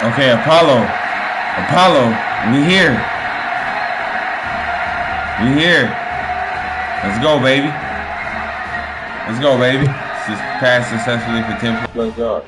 Okay, Apollo. Apollo, we here. We here. Let's go, baby. Let's go, baby. Just pass successfully for 10+ yards.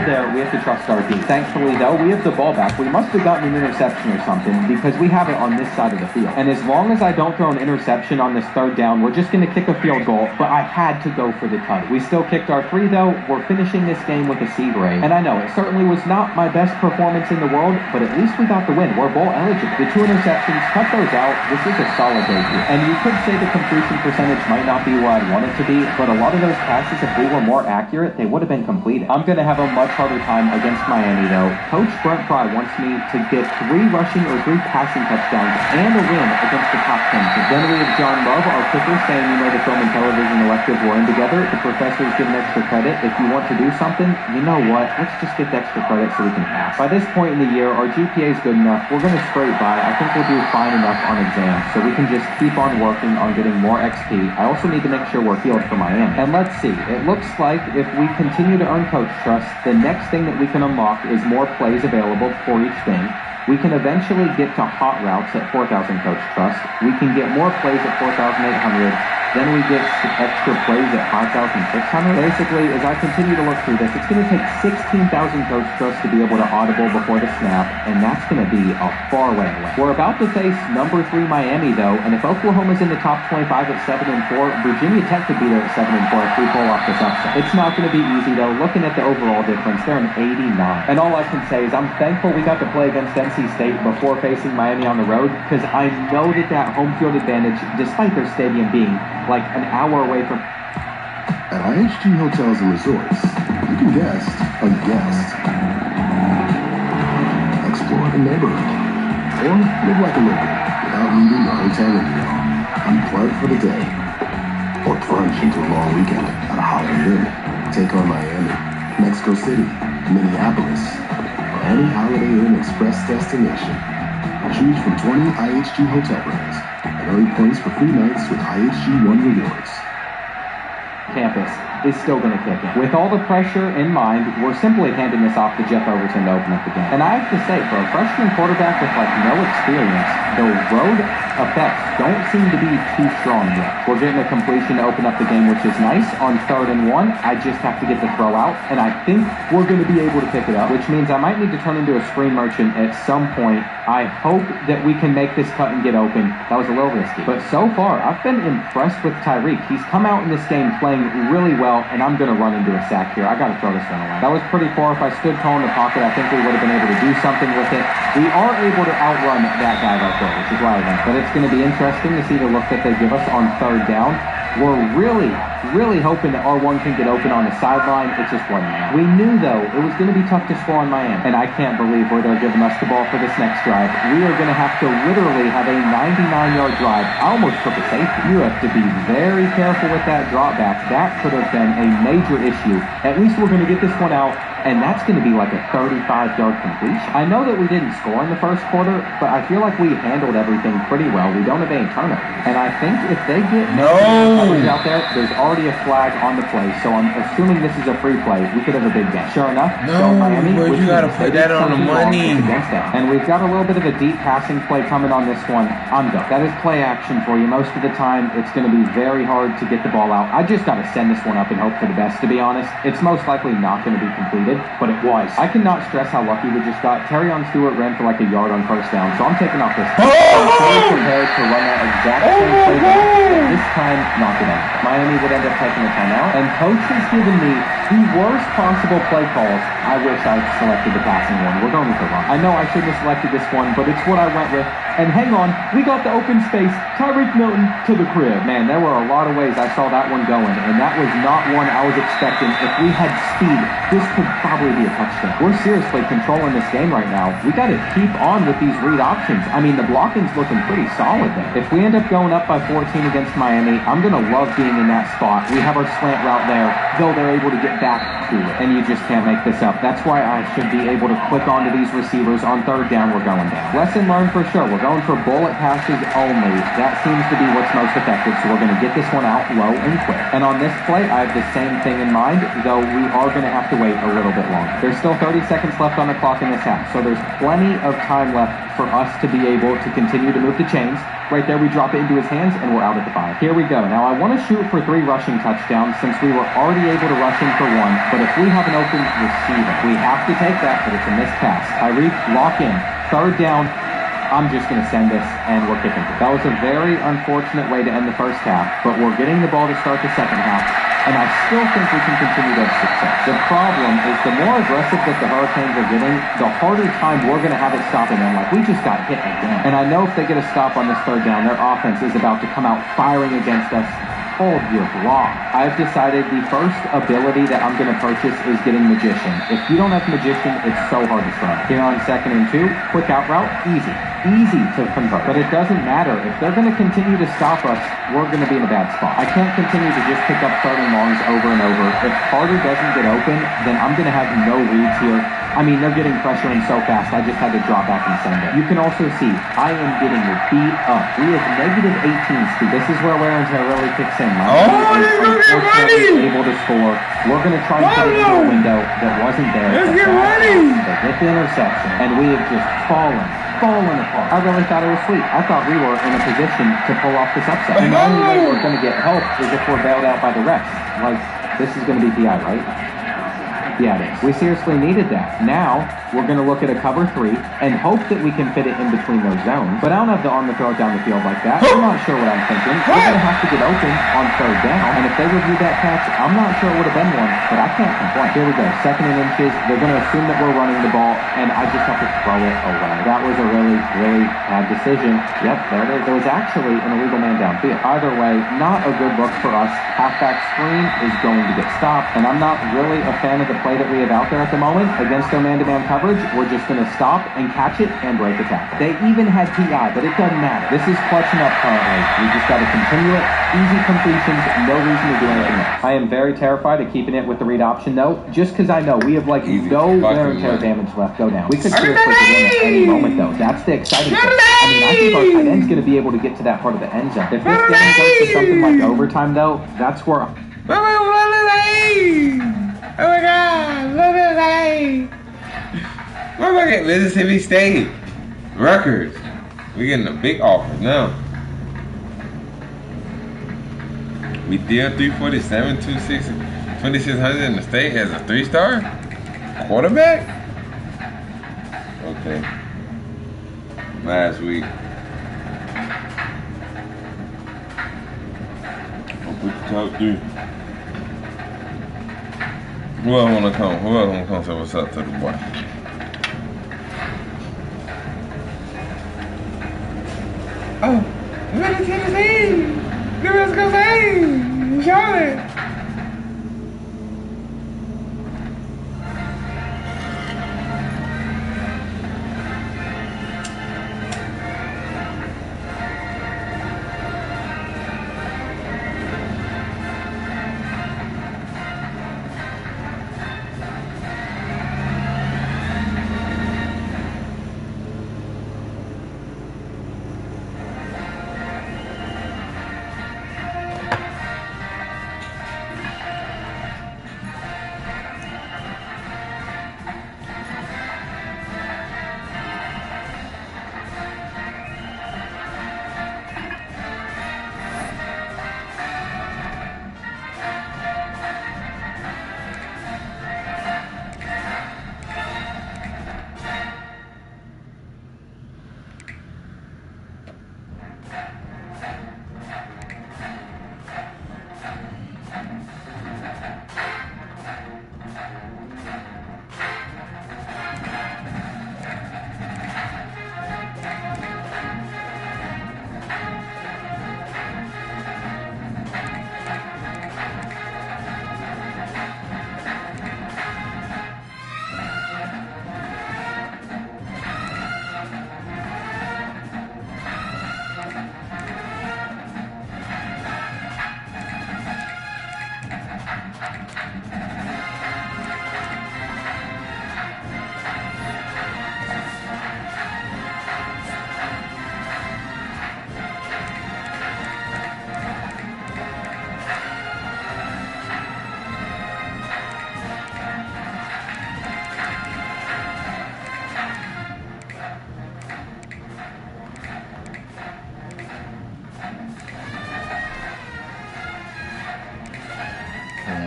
There, we have to trust our D. Thankfully, though, we have the ball back. We must have gotten an interception or something because we have it on this side of the field. And as long as I don't throw an interception on this third down, we're just going to kick a field goal, but I had to go for the cut. We still kicked our 3, though. We're finishing this game with a C grade. And I know it certainly was not my best performance in the world, but at least we got the win. We're bowl eligible. The 2 interceptions, cut those out. This is a solid day here. And you could say the completion percentage might not be where I'd want it to be, but a lot of those passes, if we were more accurate, they would have been completed. I'm going to have a much harder time against Miami, though. Coach Brent Fry wants me to get 3 rushing or 3 passing touchdowns and a win against the top 10 team. Then we have John Love, our kicker, saying, you know, the film and television elective were in together. The professor's giving extra credit. If you want to do something, you know what? Let's just get the extra credit so we can pass. By this point in the year, our GPA is good enough. We're going to scrape by. I think we'll do fine enough on exams, so we can just keep on working on getting more XP. I also need to make sure we're healed for Miami. And let's see. It looks like if we continue to earn coach trust, the next thing that we can unlock is more plays available for each thing. We can eventually get to hot routes at 4,000 coach trust. We can get more plays at 4,800. Then we get extra plays at 5,600. Basically, as I continue to look through this, it's going to take 16,000 coach trust to be able to audible before the snap, and that's going to be a far way away. We're about to face number 3 Miami, though, and if Oklahoma's in the top 25 at 7-4, Virginia Tech could be there at 7-4 if we pull off this upset. It's not going to be easy, though. Looking at the overall difference, they're an 89. And all I can say is I'm thankful we got to play against NC State before facing Miami on the road, because I know that home field advantage, despite their stadium being like an hour away from... At IHG Hotels and Resorts, you can guest a guest. Explore the neighborhood. Or live like a local without leaving the hotel window. Unplug for the day. Or plunge into a long weekend at a Holiday Inn. Take on Miami, Mexico City, Minneapolis, or any Holiday Inn Express destination. Choose from 20 IHG hotel brands and earn points for free nights with IHG One Rewards. Campus is still going to kick it. With all the pressure in mind, we're simply handing this off to Jeff Overton to open up the game. And I have to say, for a freshman quarterback with like no experience, the road effects don't seem to be too strong yet. We're getting a completion to open up the game, which is nice. On 3rd and 1, I just have to get the throw out, and I think we're going to be able to pick it up, which means I might need to turn into a screen merchant at some point. I hope that we can make this cut and get open. That was a little risky. But so far, I've been impressed with Tyreek. He's come out in this game playing really well, and I'm going to run into a sack here. I got to throw this one away. That was pretty far. If I stood tall in the pocket, I think we would have been able to do something with it. We are able to outrun that guy right there, which is why I went. But it's going to be interesting to see the look that they give us on 3rd down. We're really hoping that R1 can get open on the sideline. It just wasn't there. We knew, though, it was going to be tough to score on Miami. And I can't believe where they're giving us the ball for this next drive. We are going to have to literally have a 99-yard drive. I almost took a safety. You have to be very careful with that drop back. That could have been a major issue. At least we're going to get this one out. And that's going to be like a 35-yard completion. I know that we didn't score in the first quarter, but I feel like we handled everything pretty well. We don't have any turnovers. And I think if they get coverage out there, there's already a flag on the play. So I'm assuming this is a free play. We could have a big game. Sure enough, Miami, but you got to put that on the money. And we've got a little bit of a deep passing play coming on this one. I'm done. That is play action for you. Most of the time, it's going to be very hard to get the ball out. I just got to send this one up and hope for the best, to be honest. It's most likely not going to be completed, but it was. I cannot stress how lucky we just got. Terrion Stewart ran for like a yard on 1st down, so I'm taking off this. I'm fully prepared to run that exact same playbook, but this time, knock it out. Miami would end up taking a timeout, and coach has given me the worst possible play calls. I wish I selected the passing one. We're going with the run. I know I shouldn't have selected this one, but it's what I went with, And hang on, we got the open space. Tyreek Milton to the crib. Man, there were a lot of ways I saw that one going, and that was not one I was expecting. If we had speed, this could probably be a touchdown. We're seriously controlling this game right now. We got to keep on with these read options. I mean, the blocking's looking pretty solid there. If we end up going up by 14 against Miami, I'm going to love being in that spot. We have our slant route there, though they're able to get back to it, and you just can't make this up. That's why I should be able to click onto these receivers on third down. We're going down. Lesson learned for sure. We're going for bullet passes only. That seems to be what's most effective, so we're going to get this one out low and quick. And on this play, I have the same thing in mind, though we are going to have to wait a little bit longer. There's still 30 seconds left on the clock in this half, so there's plenty of time left for us to be able to continue to move the chains. Right there, we drop it into his hands, and we're out at the 5. Here we go. Now, I want to shoot for 3 rushing touchdowns since we were already able to rush him for 1, but if we have an open receiver, we have to take that, but it's a missed pass. Tyreek, lock in. Third down. I'm just going to send this, and we're kicking it. That was a very unfortunate way to end the first half, but we're getting the ball to start the second half, and I still think we can continue to have success. The problem is the more aggressive that the Hurricanes are getting, the harder time we're going to have it stopping them. Like, we just got hit again. And I know if they get a stop on this third down, their offense is about to come out firing against us. Hold your block. I've decided the first ability that I'm going to purchase is getting Magician. If you don't have Magician, it's so hard to start. Here on 2nd and 2, quick out route, easy. Easy to convert. But it doesn't matter. If they're going to continue to stop us, we're going to be in a bad spot. I can't continue to just pick up 3rd and longs over and over. If Carter doesn't get open, then I'm going to have no reads here. I mean, they're getting pressure in so fast, I just had to drop back and send it. You can also see, I am getting beat up. We have negative 18 speed. This is where wear and tear really kicks in. Unfortunately able to score. We're going to try to put it into a window that wasn't there. Let's get ready! They get the interception, and we have just fallen apart. I really thought it was sweet. I thought we were in a position to pull off this upset. And the only way we're going to get help is if we're bailed out by the refs. Like, this is going to be PI, right? Yeah, it is. We seriously needed that. Now, we're going to look at a cover 3 and hope that we can fit it in between those zones. But I don't have the arm to throw it down the field like that. I'm not sure what I'm thinking. We're going to have to get open on 3rd down. And if they review that catch, I'm not sure it would have been one, but I can't complain. Here we go. 2nd and inches. They're going to assume that we're running the ball, and I just have to throw it away. That was a really, really bad decision. Yep, there it is. There was actually an illegal man downfield. Either way, not a good look for us. Halfback screen is going to get stopped, and I'm not really a fan of the play that we have out there at the moment. Against their man-to-man coverage, we're just going to stop and catch it and break the tackle. They even had PI, but it doesn't matter. This is clutching up currently. We just got to continue it. Easy completions, no reason to do anything else. I am very terrified of keeping it with the read option, though, just because I know we have, like, no wear and tear damage left. Go down. We could seriously win at any moment, though. That's the exciting thing. I mean, I think our tight end's going to be able to get to that part of the end zone. If this game goes to something like overtime, though, that's where... Oh my God! Look at that! We're back at Mississippi State. Rutgers. We're getting a big offer now. We deal 347, 2600 in the state as a 3-star quarterback. Okay. Last week. I'll put the top 3. Who else wanna come? Who else wanna come say what's up to the boy? Oh, we're to Tennessee! Let's go say! Charlotte!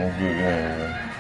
That's good game, man.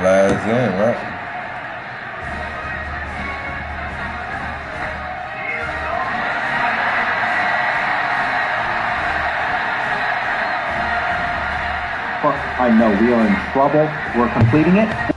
Last in, right? I know we are in trouble. We're completing it.